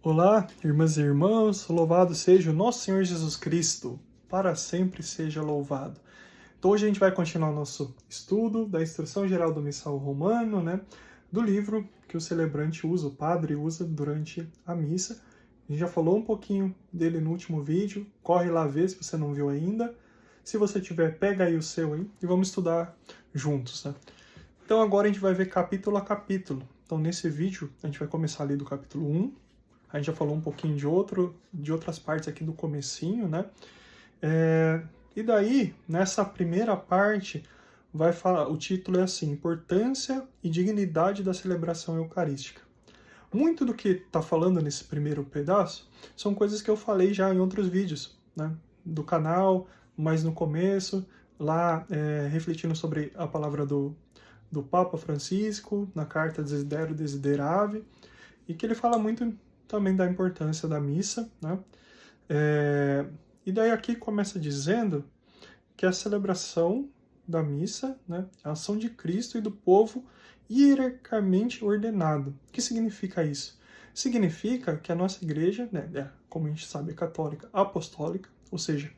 Olá, irmãs e irmãos, louvado seja o nosso Senhor Jesus Cristo, para sempre seja louvado. Então hoje a gente vai continuar o nosso estudo da Instrução Geral do Missal Romano, do livro que o celebrante usa, o padre usa durante a missa. A gente já falou um pouquinho dele no último vídeo, corre lá ver se você não viu ainda. Se você tiver, pega aí o seu aí e vamos estudar juntos, Então agora a gente vai ver capítulo a capítulo. Então nesse vídeo a gente vai começar ali do capítulo 1, a gente já falou um pouquinho de outras partes aqui do comecinho, E daí, nessa primeira parte, vai falar, o título é assim, Importância e Dignidade da Celebração Eucarística. Muito do que está falando nesse primeiro pedaço são coisas que eu falei já em outros vídeos, do canal, mais no começo, lá refletindo sobre a palavra do Papa Francisco, na carta Desidero Desiderave, e que ele fala muito também da importância da missa, E daí aqui começa dizendo que a celebração da missa, a ação de Cristo e do povo hierarquicamente ordenado. O que significa isso? Significa que a nossa igreja, como a gente sabe, é católica apostólica, ou seja,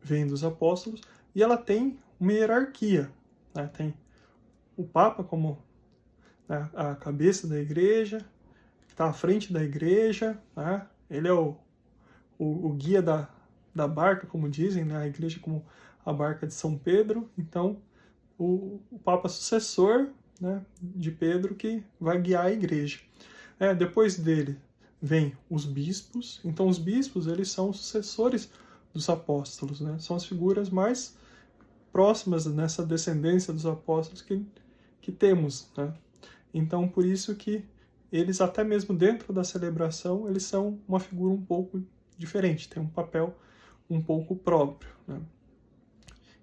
vem dos apóstolos, e ela tem uma hierarquia, Tem o Papa como a cabeça da igreja, está à frente da igreja, Ele é o guia da barca, como dizem, a igreja como a barca de São Pedro. Então, o Papa sucessor, de Pedro, que vai guiar a igreja. Depois dele vem os bispos. Então, os bispos, eles são os sucessores dos apóstolos, São as figuras mais próximas nessa descendência dos apóstolos que temos, Então, por isso que eles, até mesmo dentro da celebração, eles são uma figura um pouco diferente, tem um papel um pouco próprio.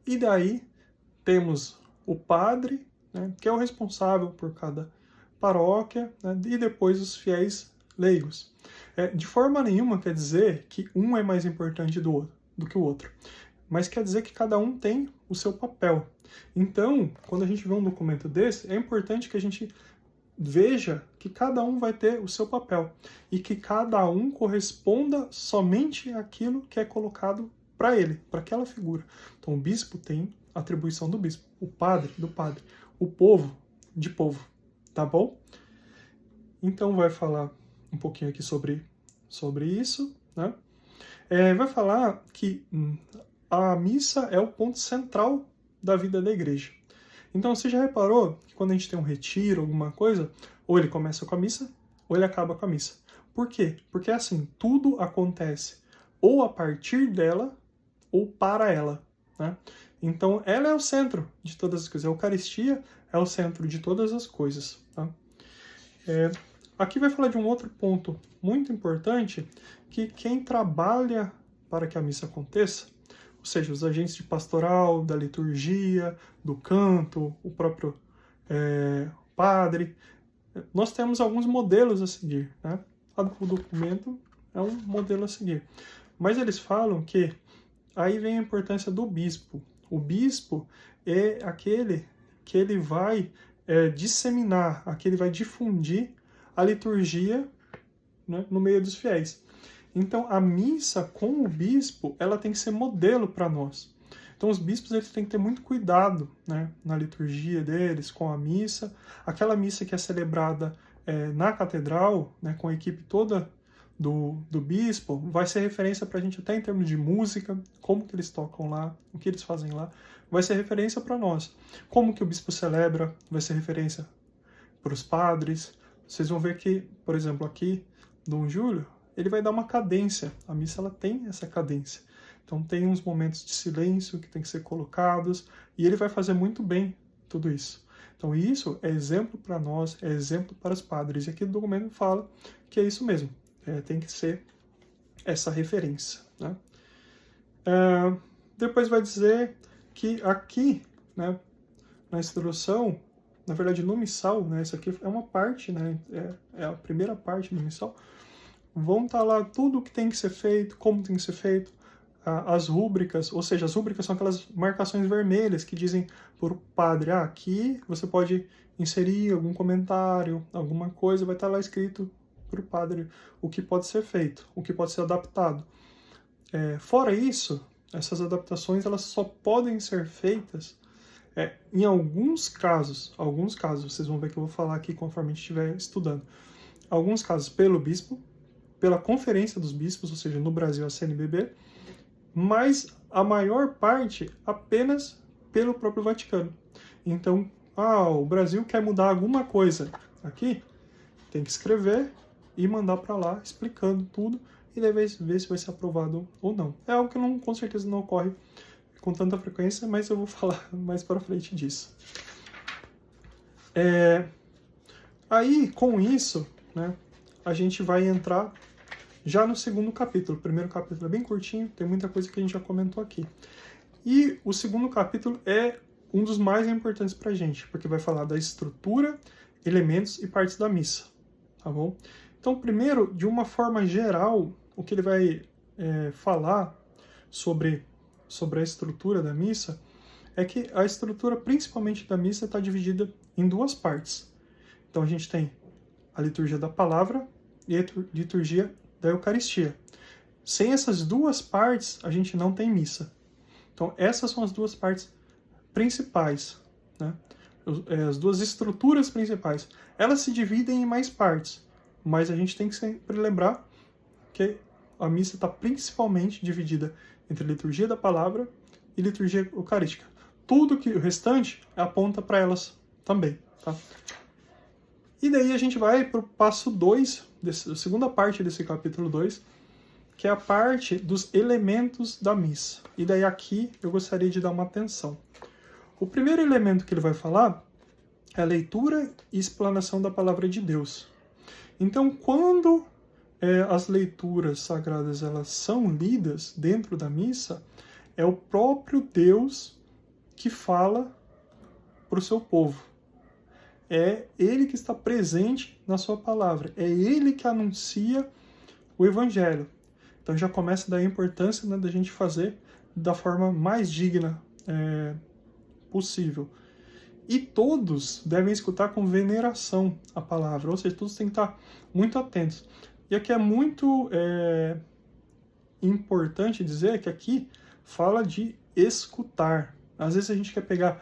E daí temos o padre, que é o responsável por cada paróquia, e depois os fiéis leigos. De forma nenhuma quer dizer que um é mais importante do que o outro, mas quer dizer que cada um tem o seu papel. Então, quando a gente vê um documento desse, é importante que a gente veja que cada um vai ter o seu papel e que cada um corresponda somente àquilo que é colocado para ele, para aquela figura. Então o bispo tem a atribuição do bispo, o padre do padre, o povo de povo, tá bom? Então vai falar um pouquinho aqui sobre isso, Vai falar que a missa é o ponto central da vida da igreja. Então, você já reparou que quando a gente tem um retiro, alguma coisa, ou ele começa com a missa, ou ele acaba com a missa. Por quê? Porque, assim, tudo acontece ou a partir dela, ou para ela, Então, ela é o centro de todas as coisas. A Eucaristia é o centro de todas as coisas, Aqui vai falar de um outro ponto muito importante, que quem trabalha para que a missa aconteça, ou seja, os agentes de pastoral, da liturgia, do canto, o próprio padre. Nós temos alguns modelos a seguir, O documento é um modelo a seguir. Mas eles falam que aí vem a importância do bispo. O bispo é aquele que ele vai disseminar, aquele vai difundir a liturgia, no meio dos fiéis. Então, a missa com o bispo, ela tem que ser modelo para nós. Então, os bispos eles têm que ter muito cuidado, na liturgia deles, com a missa. Aquela missa que é celebrada na catedral, com a equipe toda do bispo, vai ser referência para a gente até em termos de música, como que eles tocam lá, o que eles fazem lá, vai ser referência para nós. Como que o bispo celebra, vai ser referência para os padres. Vocês vão ver que, por exemplo, aqui, Dom Júlio, ele vai dar uma cadência. A missa ela tem essa cadência. Então tem uns momentos de silêncio que tem que ser colocados e ele vai fazer muito bem tudo isso. Então isso é exemplo para nós, é exemplo para os padres. E aqui o documento fala que é isso mesmo. Tem que ser essa referência. Depois vai dizer que aqui, na instrução, na verdade no missal, isso aqui é uma parte, é a primeira parte do missal, vão estar lá tudo o que tem que ser feito, como tem que ser feito, as rúbricas, ou seja, as rúbricas são aquelas marcações vermelhas que dizem para o padre, aqui você pode inserir algum comentário, alguma coisa, vai estar lá escrito para o padre o que pode ser feito, o que pode ser adaptado. Fora isso, essas adaptações elas só podem ser feitas em alguns casos, vocês vão ver que eu vou falar aqui conforme a gente estiver estudando, alguns casos pelo bispo, pela Conferência dos Bispos, ou seja, no Brasil a CNBB, mas a maior parte apenas pelo próprio Vaticano. Então, o Brasil quer mudar alguma coisa aqui, tem que escrever e mandar para lá explicando tudo e daí ver se vai ser aprovado ou não. É algo que com certeza não ocorre com tanta frequência, mas eu vou falar mais para frente disso. Aí, com isso, né, a gente vai entrar já no segundo capítulo. O primeiro capítulo é bem curtinho, tem muita coisa que a gente já comentou aqui. E o segundo capítulo é um dos mais importantes para a gente, porque vai falar da estrutura, elementos e partes da missa, tá bom? Então, primeiro, de uma forma geral, o que ele vai falar sobre a estrutura da missa é que a estrutura, principalmente da missa, está dividida em duas partes. Então, a gente tem a liturgia da palavra e a liturgia da Eucaristia. Sem essas duas partes, a gente não tem missa. Então, essas são as duas partes principais, né? As duas estruturas principais. Elas se dividem em mais partes, mas a gente tem que sempre lembrar que a missa está principalmente dividida entre liturgia da palavra e liturgia eucarística. Tudo que o restante aponta para elas também, tá? E daí a gente vai para o passo 2, a segunda parte desse capítulo 2, que é a parte dos elementos da missa. E daí aqui eu gostaria de dar uma atenção. O primeiro elemento que ele vai falar é a leitura e explanação da palavra de Deus. Então, quando as leituras sagradas elas são lidas dentro da missa, é o próprio Deus que fala para o seu povo. É Ele que está presente na sua palavra. É Ele que anuncia o Evangelho. Então já começa daí a importância, né, da gente fazer da forma mais digna possível. E todos devem escutar com veneração a palavra, ou seja, todos têm que estar muito atentos. E aqui é muito importante dizer que aqui fala de escutar. Às vezes a gente quer pegar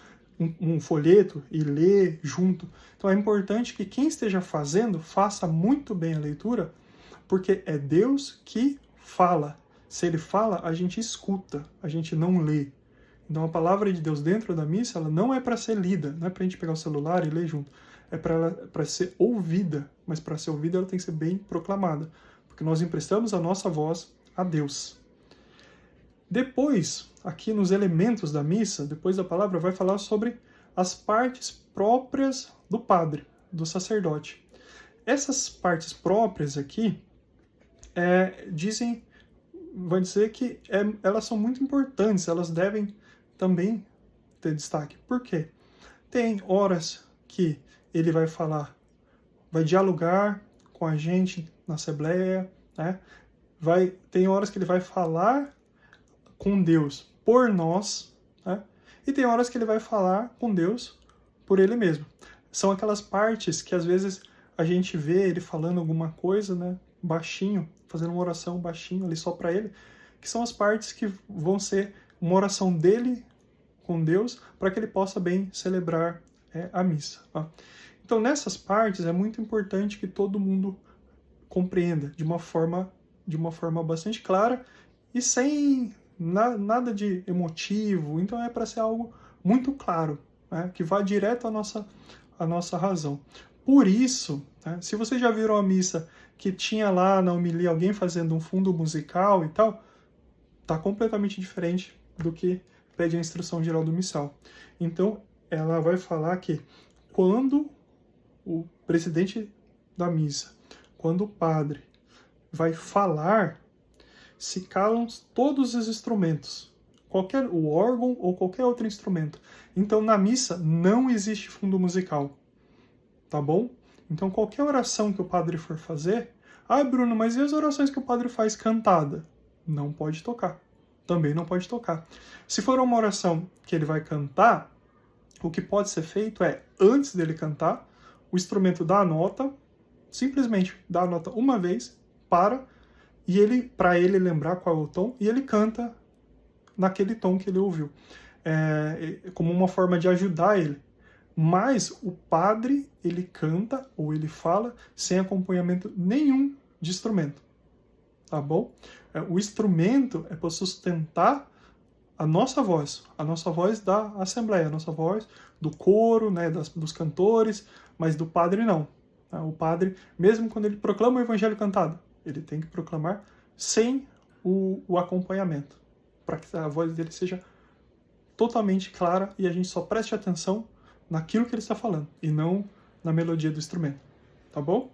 um folheto e ler junto. Então é importante que quem esteja fazendo, faça muito bem a leitura, porque é Deus que fala. Se Ele fala, a gente escuta, a gente não lê. Então a palavra de Deus dentro da missa, ela não é para ser lida, não é para a gente pegar o celular e ler junto. É para ser ouvida, mas para ser ouvida ela tem que ser bem proclamada, porque nós emprestamos a nossa voz a Deus. Depois, aqui nos elementos da missa, depois da palavra, vai falar sobre as partes próprias do padre, do sacerdote. Essas partes próprias aqui vai dizer que elas são muito importantes, elas devem também ter destaque. Por quê? Tem horas que ele vai falar, vai dialogar com a gente na Assembleia, né? Tem horas que ele vai falar com Deus por nós, né? E tem horas que ele vai falar com Deus por ele mesmo. São aquelas partes que às vezes a gente vê ele falando alguma coisa, né, baixinho, fazendo uma oração baixinho ali só para ele, que são as partes que vão ser uma oração dele com Deus para que ele possa bem celebrar a missa. Tá? Então nessas partes é muito importante que todo mundo compreenda de uma forma bastante clara e sem nada de emotivo. Então é para ser algo muito claro, né, que vá direto à nossa razão. Por isso, né, se vocês já viram a missa que tinha lá na homilia alguém fazendo um fundo musical e tal, tá completamente diferente do que pede a instrução geral do missal. Então, ela vai falar que quando o presidente da missa, quando o padre vai falar, se calam todos os instrumentos, o órgão ou qualquer outro instrumento. Então, na missa não existe fundo musical, tá bom? Então, qualquer oração que o padre for fazer, Bruno, mas e as orações que o padre faz cantada? Não pode tocar. Também não pode tocar. Se for uma oração que ele vai cantar, o que pode ser feito é, antes dele cantar, o instrumento dá a nota, simplesmente dá a nota uma vez, para ele lembrar qual é o tom, e ele canta naquele tom que ele ouviu, como uma forma de ajudar ele. Mas o padre, ele canta ou ele fala sem acompanhamento nenhum de instrumento, tá bom? O instrumento é para sustentar a nossa voz da assembleia, a nossa voz do coro, né, dos cantores, mas do padre não. O padre, mesmo quando ele proclama o evangelho cantado, ele tem que proclamar sem o acompanhamento, para que a voz dele seja totalmente clara e a gente só preste atenção naquilo que ele está falando e não na melodia do instrumento, tá bom?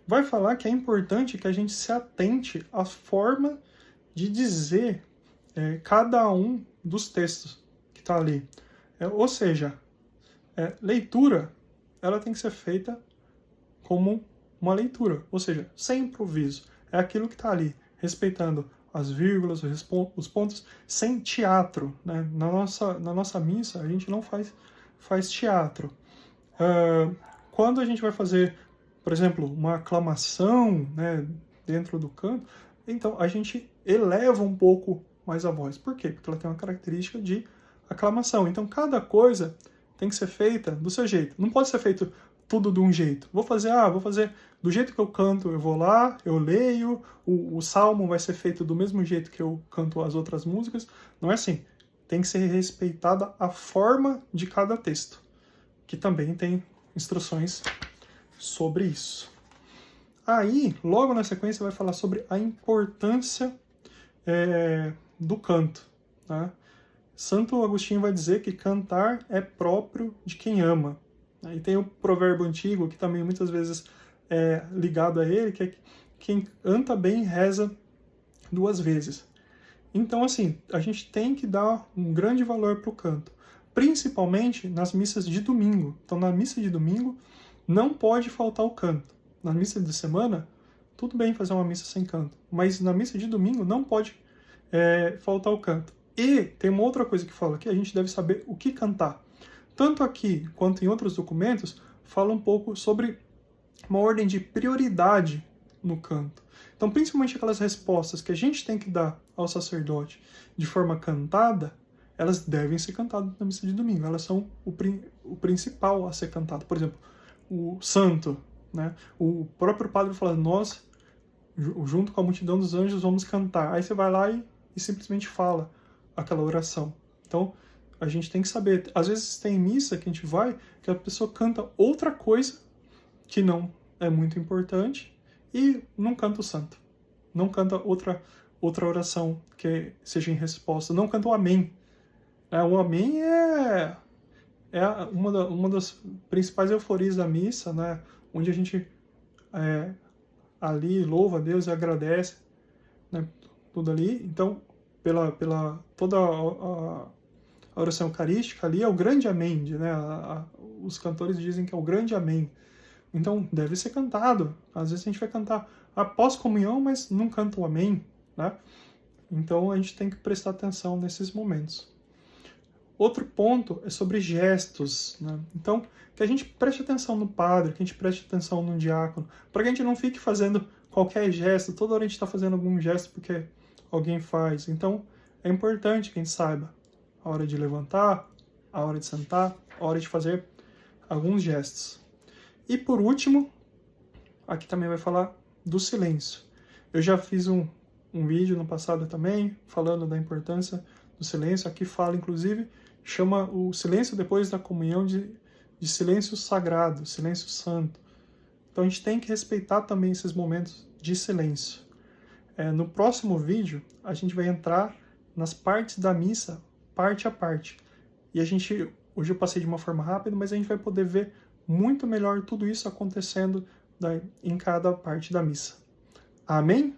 Vai falar que é importante que a gente se atente à forma de dizer cada um dos textos que está ali. Ou seja, leitura, ela tem que ser feita como uma leitura, ou seja, sem improviso. É aquilo que está ali, respeitando as vírgulas, os pontos, sem teatro, né? Na nossa missa, a gente não faz teatro. Quando a gente vai fazer, por exemplo, uma aclamação, né, dentro do canto, então a gente eleva um pouco mais a voz. Por quê? Porque ela tem uma característica de aclamação. Então cada coisa tem que ser feita do seu jeito. Não pode ser feito tudo de um jeito. Vou fazer do jeito que eu canto, eu vou lá, eu leio, o salmo vai ser feito do mesmo jeito que eu canto as outras músicas. Não é assim. Tem que ser respeitada a forma de cada texto, que também tem instruções sobre isso. Aí, logo na sequência, vai falar sobre a importância do canto, né? Santo Agostinho vai dizer que cantar é próprio de quem ama. E tem o provérbio antigo, que também muitas vezes é ligado a ele, que é quem canta bem reza 2 vezes. Então, assim, a gente tem que dar um grande valor para o canto, principalmente nas missas de domingo. Então, na missa de domingo, não pode faltar o canto. Na missa de semana, tudo bem fazer uma missa sem canto, mas na missa de domingo não pode faltar o canto. E tem uma outra coisa que fala que a gente deve saber o que cantar. Tanto aqui quanto em outros documentos, fala um pouco sobre uma ordem de prioridade no canto. Então, principalmente aquelas respostas que a gente tem que dar ao sacerdote de forma cantada, elas devem ser cantadas na missa de domingo. Elas são o principal a ser cantado. Por exemplo, o santo, né? O próprio padre fala, nós, junto com a multidão dos anjos, vamos cantar. Aí você vai lá e simplesmente fala aquela oração. Então, a gente tem que saber. Às vezes tem missa que a gente vai, que a pessoa canta outra coisa que não é muito importante e não canta o santo. Não canta outra oração que seja em resposta. Não canta o amém. O amém é uma das principais euforias da missa, né? Onde a gente ali louva a Deus e agradece, né? Tudo ali. Então, pela toda a oração eucarística ali é o grande amém, né? Os cantores dizem que é o grande amém. Então, deve ser cantado. Às vezes a gente vai cantar após comunhão, mas não canta o amém, né? Então, a gente tem que prestar atenção nesses momentos. Outro ponto é sobre gestos, né? Então, que a gente preste atenção no padre, que a gente preste atenção no diácono, para que a gente não fique fazendo qualquer gesto, toda hora a gente está fazendo algum gesto porque alguém faz. Então, é importante que a gente saiba a hora de levantar, a hora de sentar, a hora de fazer alguns gestos. E por último, aqui também vai falar do silêncio. Eu já fiz um vídeo no passado também, falando da importância do silêncio. Aqui fala, inclusive, chama o silêncio depois da comunhão de silêncio sagrado, silêncio santo. Então a gente tem que respeitar também esses momentos de silêncio. No próximo vídeo, a gente vai entrar nas partes da missa, parte a parte. E hoje eu passei de uma forma rápida, mas a gente vai poder ver muito melhor tudo isso acontecendo em cada parte da missa. Amém?